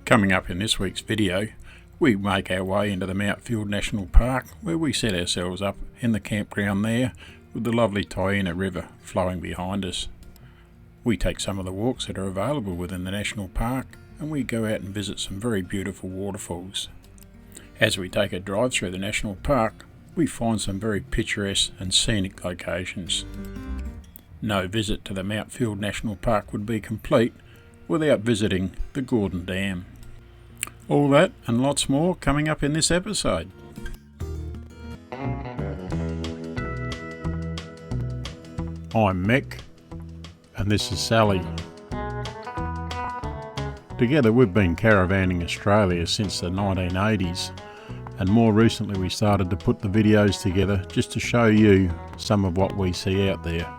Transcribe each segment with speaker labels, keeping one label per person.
Speaker 1: Coming up in this week's video, we make our way into the Mount Field National Park, where we set ourselves up in the campground there with the lovely Taina River flowing behind us. We take some of the walks that are available within the national park and we go out and visit some very beautiful waterfalls. As we take a drive through the national park, we find some very picturesque and scenic locations. No visit to the Mount Field National Park would be complete without visiting the Gordon Dam. All that and lots more coming up in this episode. I'm Mick and this is Sally. Together we've been caravanning Australia since the 1980s, and more recently we started to put the videos together just to show you some of what we see out there.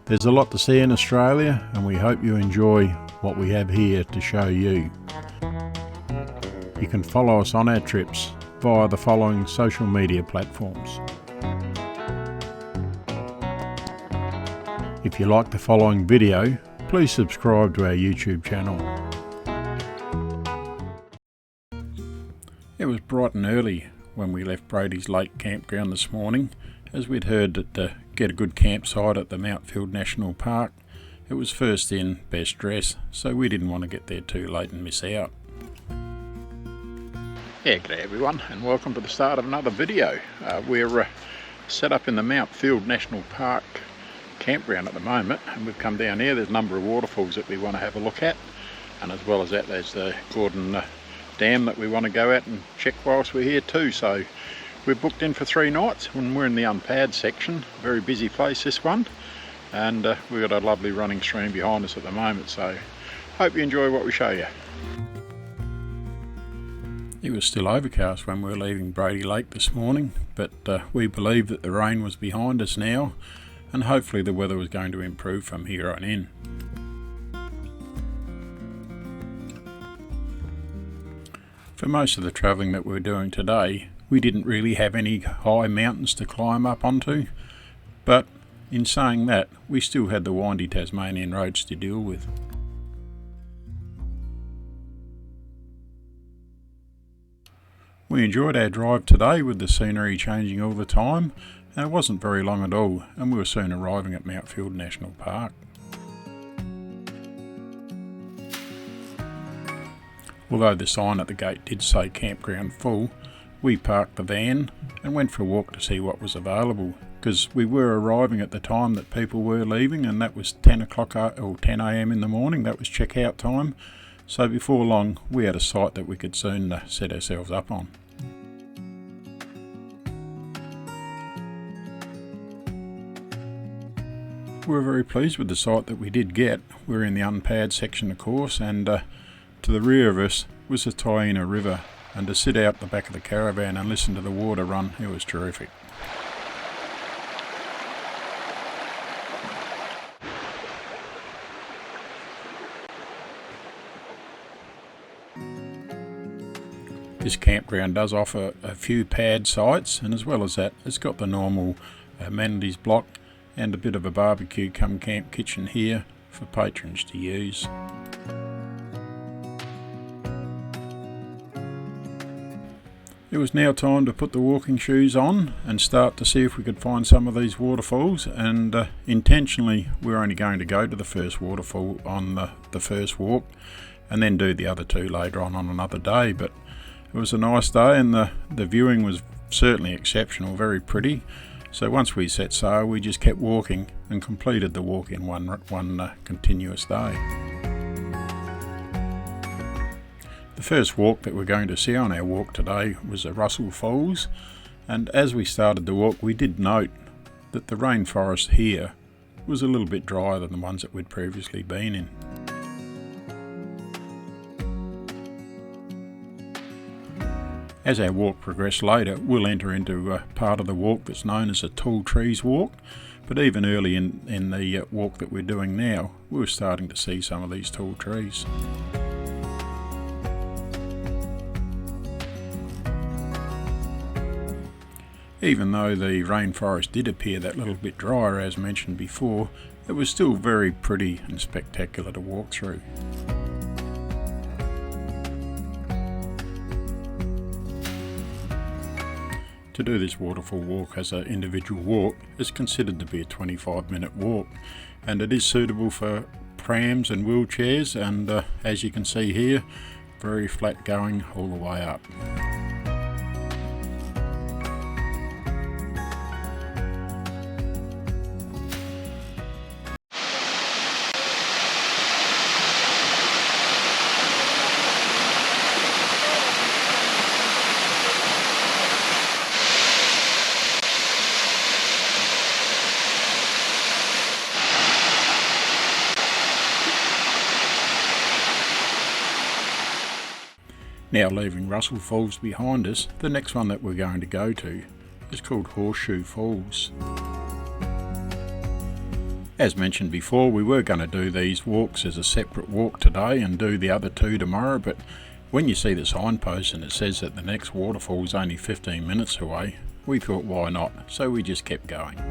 Speaker 1: There's a lot to see in Australia and we hope you enjoy what we have here to show you. You can follow us on our trips via the following social media platforms. If you like the following video, please subscribe to our YouTube channel. It was bright and early when we left Brady's Lake Campground this morning, as we'd heard that to get a good campsite at the Mount Field National Park, it was first in, best dress, so we didn't want to get there too late and miss out. Yeah, g'day everyone and welcome to the start of another video. We're set up in the Mount Field National Park campground at the moment, and we've come down here. There's a number of waterfalls that we want to have a look at, and as well as that there's the Gordon Dam that we want to go out and check whilst we're here too. So we're booked in for 3 nights and we're in the unpad section. Very busy place this one, and we've got a lovely running stream behind us at the moment, so hope you enjoy what we show you. It was still overcast when we were leaving Brady Lake this morning, but we believe that the rain was behind us now and hopefully the weather was going to improve from here on in. For most of the travelling that we were doing today, we didn't really have any high mountains to climb up onto, but in saying that, we still had the windy Tasmanian roads to deal with. We enjoyed our drive today with the scenery changing all the time, and it wasn't very long at all, and we were soon arriving at Mount Field National Park. Although the sign at the gate did say campground full, we parked the van and went for a walk to see what was available, because we were arriving at the time that people were leaving, and that was 10 o'clock or 10 a.m. in the morning. That was checkout time. So before long we had a site that we could soon set ourselves up on. We were very pleased with the site that we did get. We're in the unpad section of course, and to the rear of us was the Taina River, and to sit out the back of the caravan and listen to the water run, it was terrific. This campground does offer a few pad sites, and as well as that it's got the normal amenities block and a bit of a barbecue cum camp kitchen here for patrons to use. It was now time to put the walking shoes on and start to see if we could find some of these waterfalls, and intentionally we're only going to go to the first waterfall on the first walk and then do the other 2 later on another day. But it was a nice day and the viewing was certainly exceptional, very pretty. So once we set sail we just kept walking and completed the walk in one continuous day. The first walk that we're going to see on our walk today was the Russell Falls, and as we started the walk we did note that the rainforest here was a little bit drier than the ones that we'd previously been in. As our walk progressed later, we'll enter into a part of the walk that's known as a tall trees walk, but even early in the walk that we're doing now, we were starting to see some of these tall trees. Even though the rainforest did appear that little bit drier as mentioned before, it was still very pretty and spectacular to walk through. To do this waterfall walk as an individual walk is considered to be a 25-minute walk, and it is suitable for prams and wheelchairs, and as you can see here, very flat going all the way up. Now, leaving Russell Falls behind us, the next one that we're going to go to is called Horseshoe Falls. As mentioned before, we were going to do these walks as a separate walk today and do the other two tomorrow, but when you see the signpost and it says that the next waterfall is only 15 minutes away, we thought why not, so we just kept going.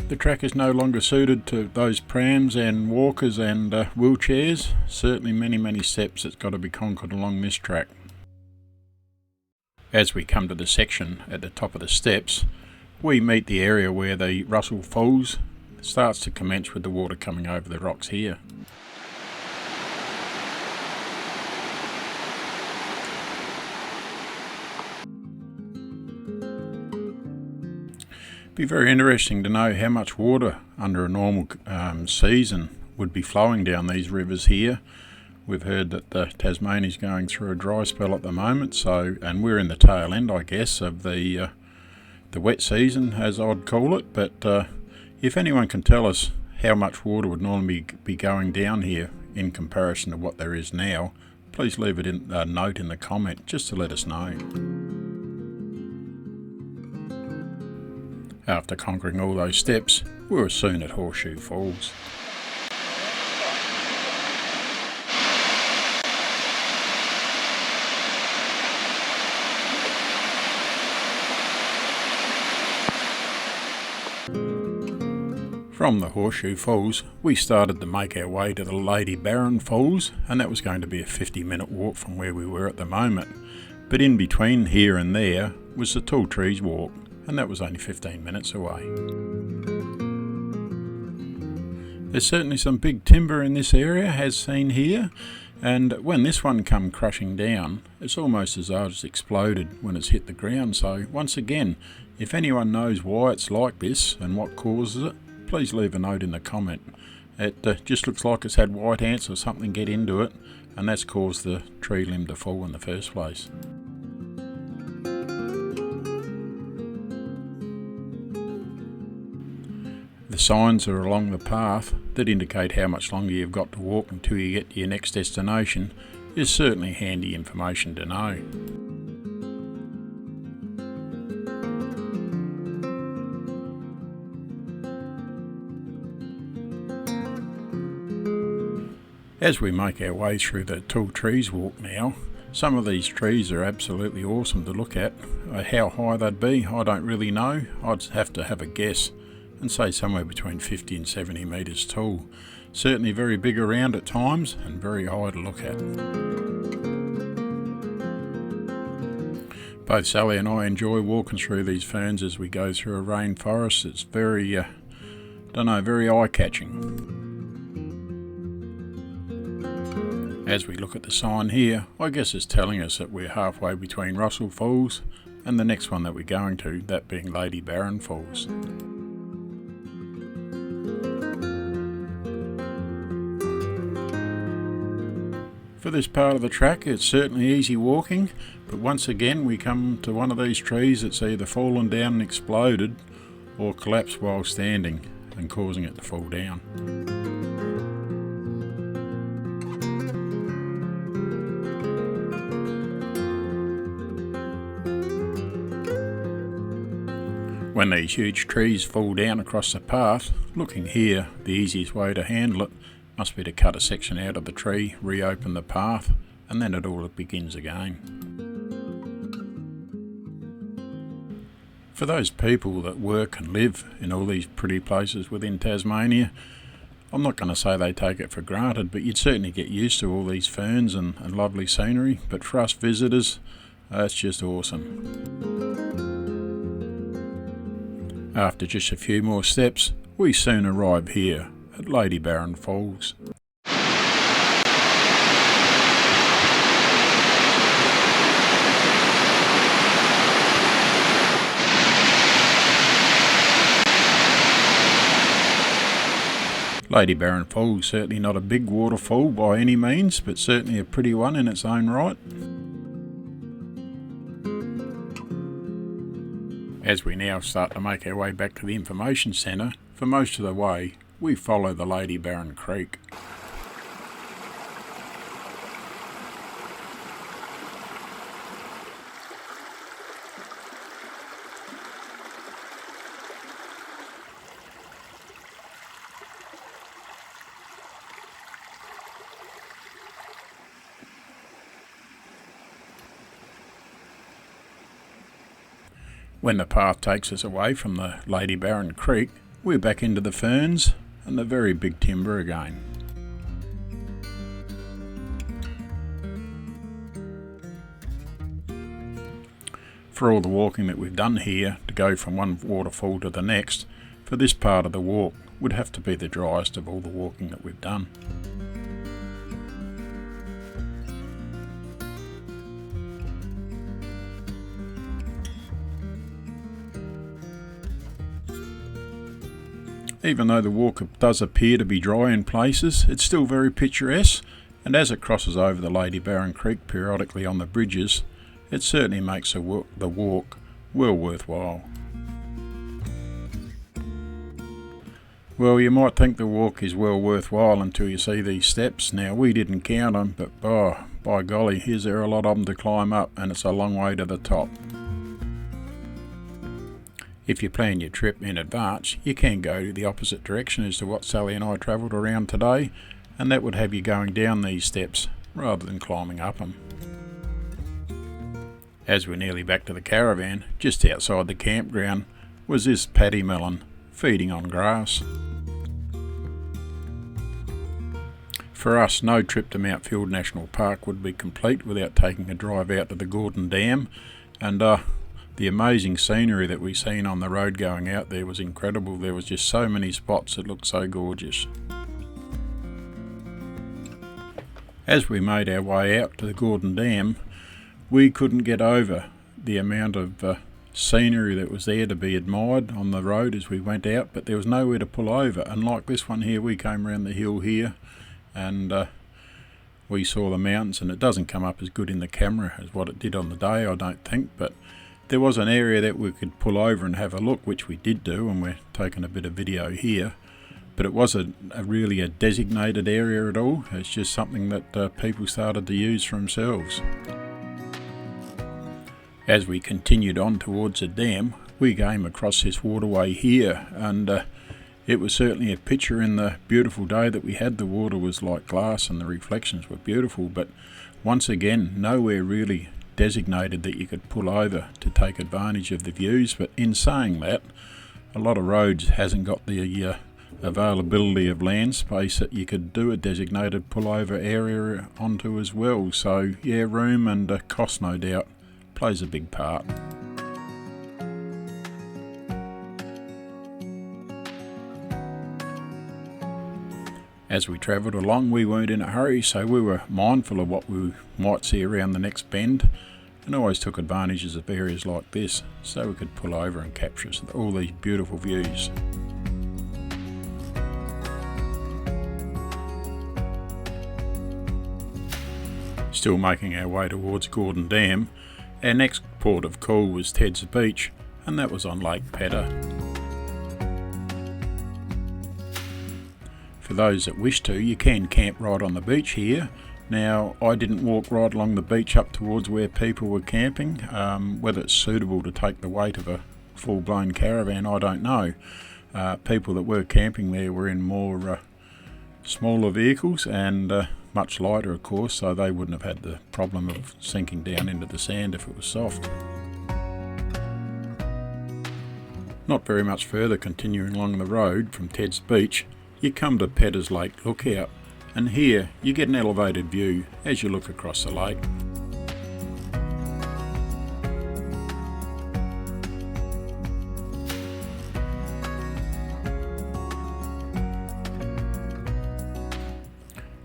Speaker 1: The track is no longer suited to those prams and walkers and wheelchairs. Certainly many steps that's got to be conquered along this track. As we come to the section at the top of the steps, we meet the area where the Russell Falls starts to commence with the water coming over the rocks here. Be very interesting to know how much water under a normal season would be flowing down these rivers here. We've heard that Tasmania is going through a dry spell at the moment, and we're in the tail end, I guess, of the wet season, as I'd call it. But if anyone can tell us how much water would normally be going down here in comparison to what there is now, please leave it in a note in the comment just to let us know. After conquering all those steps, we were soon at Horseshoe Falls. From the Horseshoe Falls, we started to make our way to the Lady Barron Falls, and that was going to be a 50-minute walk from where we were at the moment. But in between here and there was the Tall Trees Walk, and that was only 15 minutes away. There's certainly some big timber in this area, as seen here, and when this one come crushing down, it's almost as though it's exploded when it's hit the ground. So once again, if anyone knows why it's like this and what causes it, please leave a note in the comment. It just looks like it's had white ants or something get into it, and that's caused the tree limb to fall in the first place. The signs are along the path that indicate how much longer you've got to walk until you get to your next destination is certainly handy information to know. As we make our way through the Tall Trees Walk now, some of these trees are absolutely awesome to look at. How high they'd be, I don't really know. I'd have to have a guess and say somewhere between 50 and 70 metres tall. Certainly very big around at times and very high to look at. Both Sally and I enjoy walking through these ferns as we go through a rainforest. It's very, very eye-catching. As we look at the sign here, I guess it's telling us that we're halfway between Russell Falls and the next one that we're going to, that being Lady Barron Falls. For this part of the track, it's certainly easy walking, but once again we come to one of these trees that's either fallen down and exploded or collapsed while standing and causing it to fall down. When these huge trees fall down across the path, looking here, the easiest way to handle it must be to cut a section out of the tree, reopen the path, and then it all begins again. For those people that work and live in all these pretty places within Tasmania, I'm not going to say they take it for granted, but you'd certainly get used to all these ferns and lovely scenery. But for us visitors, That's just awesome. After just a few more steps, we soon arrive here at Lady Barron Falls. Lady Barron Falls, certainly not a big waterfall by any means, but certainly a pretty one in its own right. As we now start to make our way back to the information centre, for most of the way we follow the Lady Barron Creek. When the path takes us away from the Lady Barron Creek, we're back into the ferns and the very big timber again. For all the walking that we've done here to go from one waterfall to the next, for this part of the walk would have to be the driest of all the walking that we've done. Even though the walk does appear to be dry in places, it's still very picturesque, and as it crosses over the Lady Barron Creek periodically on the bridges, it certainly makes the walk well worthwhile. Well, you might think the walk is well worthwhile until you see these steps. Now, we didn't count them, but by golly, is there a lot of them to climb up, and it's a long way to the top. If you plan your trip in advance, you can go the opposite direction as to what Sally and I travelled around today, and that would have you going down these steps rather than climbing up them. As we're nearly back to the caravan, just outside the campground was this paddy melon feeding on grass. For us, no trip to Mount Field National Park would be complete without taking a drive out to the Gordon Dam, and the amazing scenery that we seen on the road going out there was incredible. There was just so many spots that looked so gorgeous. As we made our way out to the Gordon Dam, we couldn't get over the amount of scenery that was there to be admired on the road as we went out, but there was nowhere to pull over. And like this one here, we came around the hill here and we saw the mountains, and it doesn't come up as good in the camera as what it did on the day, I don't think, but there was an area that we could pull over and have a look, which we did do, and we're taking a bit of video here. But it wasn't really a designated area at all. It's just something that people started to use for themselves. As we continued on towards the dam, we came across this waterway here, and it was certainly a picture in the beautiful day that we had. The water was like glass and the reflections were beautiful, but once again, nowhere really designated that you could pull over to take advantage of the views. But in saying that, a lot of roads hasn't got the availability of land space that you could do a designated pullover area onto as well. So yeah, room and cost no doubt plays a big part. As we travelled along, we weren't in a hurry, so we were mindful of what we might see around the next bend, and always took advantages of areas like this so we could pull over and capture all these beautiful views. Still making our way towards Gordon Dam, our next port of call was Ted's Beach, and that was on Lake Pedder. For those that wish to, you can camp right on the beach here. Now, I didn't walk right along the beach up towards where people were camping. Whether it's suitable to take the weight of a full-blown caravan, I don't know. People that were camping there were in more smaller vehicles and much lighter, of course, so they wouldn't have had the problem of sinking down into the sand if it was soft. Not very much further continuing along the road from Ted's Beach, you come to Pedder's Lake Lookout, and here you get an elevated view as you look across the lake.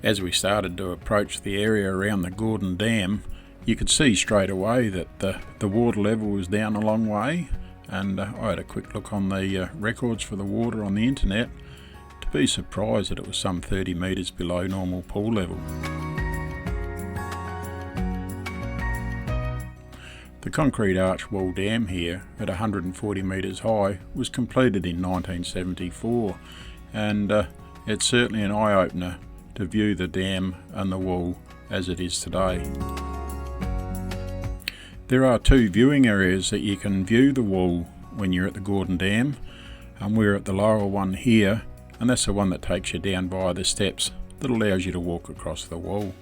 Speaker 1: As we started to approach the area around the Gordon Dam, you could see straight away that the water level was down a long way, and I had a quick look on the records for the water on the internet to be surprised that it was some 30 metres below normal pool level. The concrete arch wall dam here at 140 metres high was completed in 1974, and it's certainly an eye-opener to view the dam and the wall as it is today. There are two viewing areas that you can view the wall when you're at the Gordon Dam, and we're at the lower one here, and that's the one that takes you down via the steps that allows you to walk across the wall.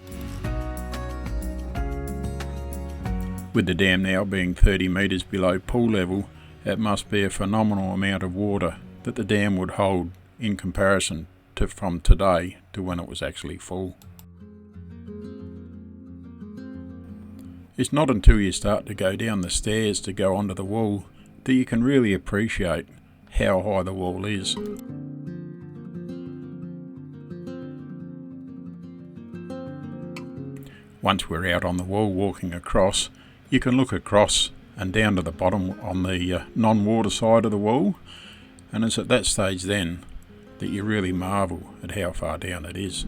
Speaker 1: With the dam now being 30 metres below pool level, it must be a phenomenal amount of water that the dam would hold in comparison to from today to when it was actually full. It's not until you start to go down the stairs to go onto the wall that you can really appreciate how high the wall is. Once we're out on the wall walking across, you can look across and down to the bottom on the non-water side of the wall, and it's at that stage then that you really marvel at how far down it is.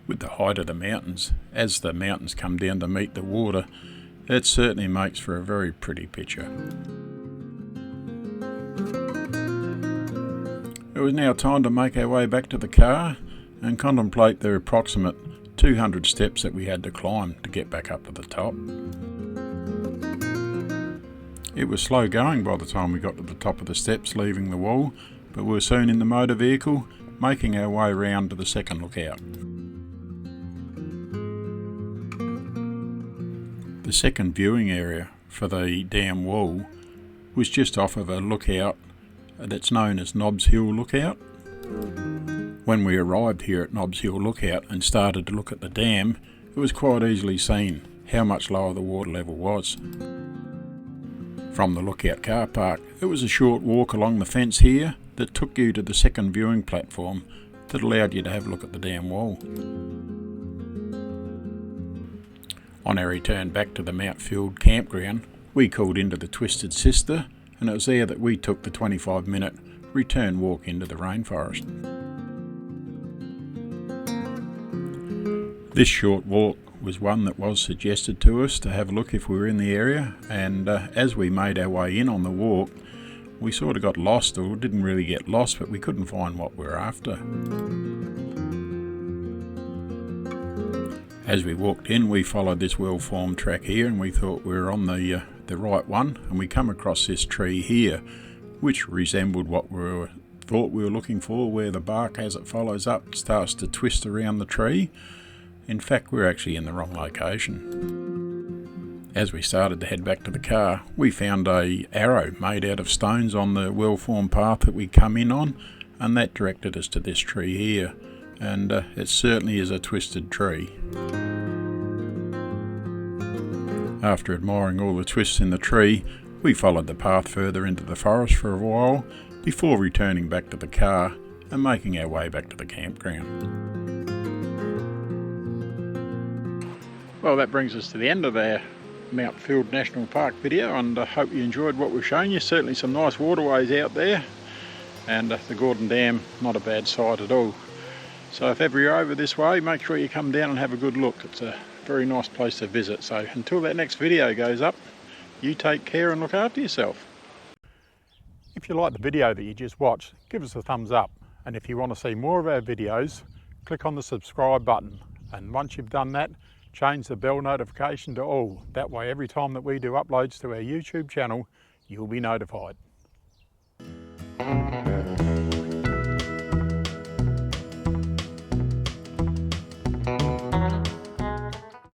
Speaker 1: With the height of the mountains, as the mountains come down to meet the water, it certainly makes for a very pretty picture. It was now time to make our way back to the car and contemplate the approximate 200 steps that we had to climb to get back up to the top. It was slow going by the time we got to the top of the steps leaving the wall, but we were soon in the motor vehicle, making our way round to the second lookout. The second viewing area for the dam wall was just off of a lookout that's known as Nobbs Hill Lookout. When we arrived here at Nobbs Hill Lookout and started to look at the dam, it was quite easily seen how much lower the water level was. From the lookout car park, it was a short walk along the fence here that took you to the second viewing platform that allowed you to have a look at the dam wall. On our return back to the Mount Field campground, we called into the Twisted Sister, and it was there that we took the 25-minute return walk into the rainforest. This short walk was one that was suggested to us to have a look if we were in the area, and as we made our way in on the walk, we sort of got lost, or didn't really get lost, but we couldn't find what we were after. As we walked in, we followed this well-formed track here, and we thought we were on the right one, and we come across this tree here, which resembled what we thought we were looking for, where the bark as it follows up starts to twist around the tree. In fact, we're actually in the wrong location. As we started to head back to the car, we found an arrow made out of stones on the well-formed path that we come in on, and that directed us to this tree here, and it certainly is a twisted tree. After admiring all the twists in the tree, we followed the path further into the forest for a while before returning back to the car and making our way back to the campground. Well, that brings us to the end of our Mount Field National Park video, and I hope you enjoyed what we've shown you. Certainly some nice waterways out there, and the Gordon Dam, not a bad sight at all. So if ever you're over this way, make sure you come down and have a good look. It's a very nice place to visit. So until that next video goes up, you take care and look after yourself. If you like the video that you just watched, give us a thumbs up, and if you want to see more of our videos, click on the subscribe button, and once you've done that, change the bell notification to all. That way every time that we do uploads to our YouTube channel, you'll be notified.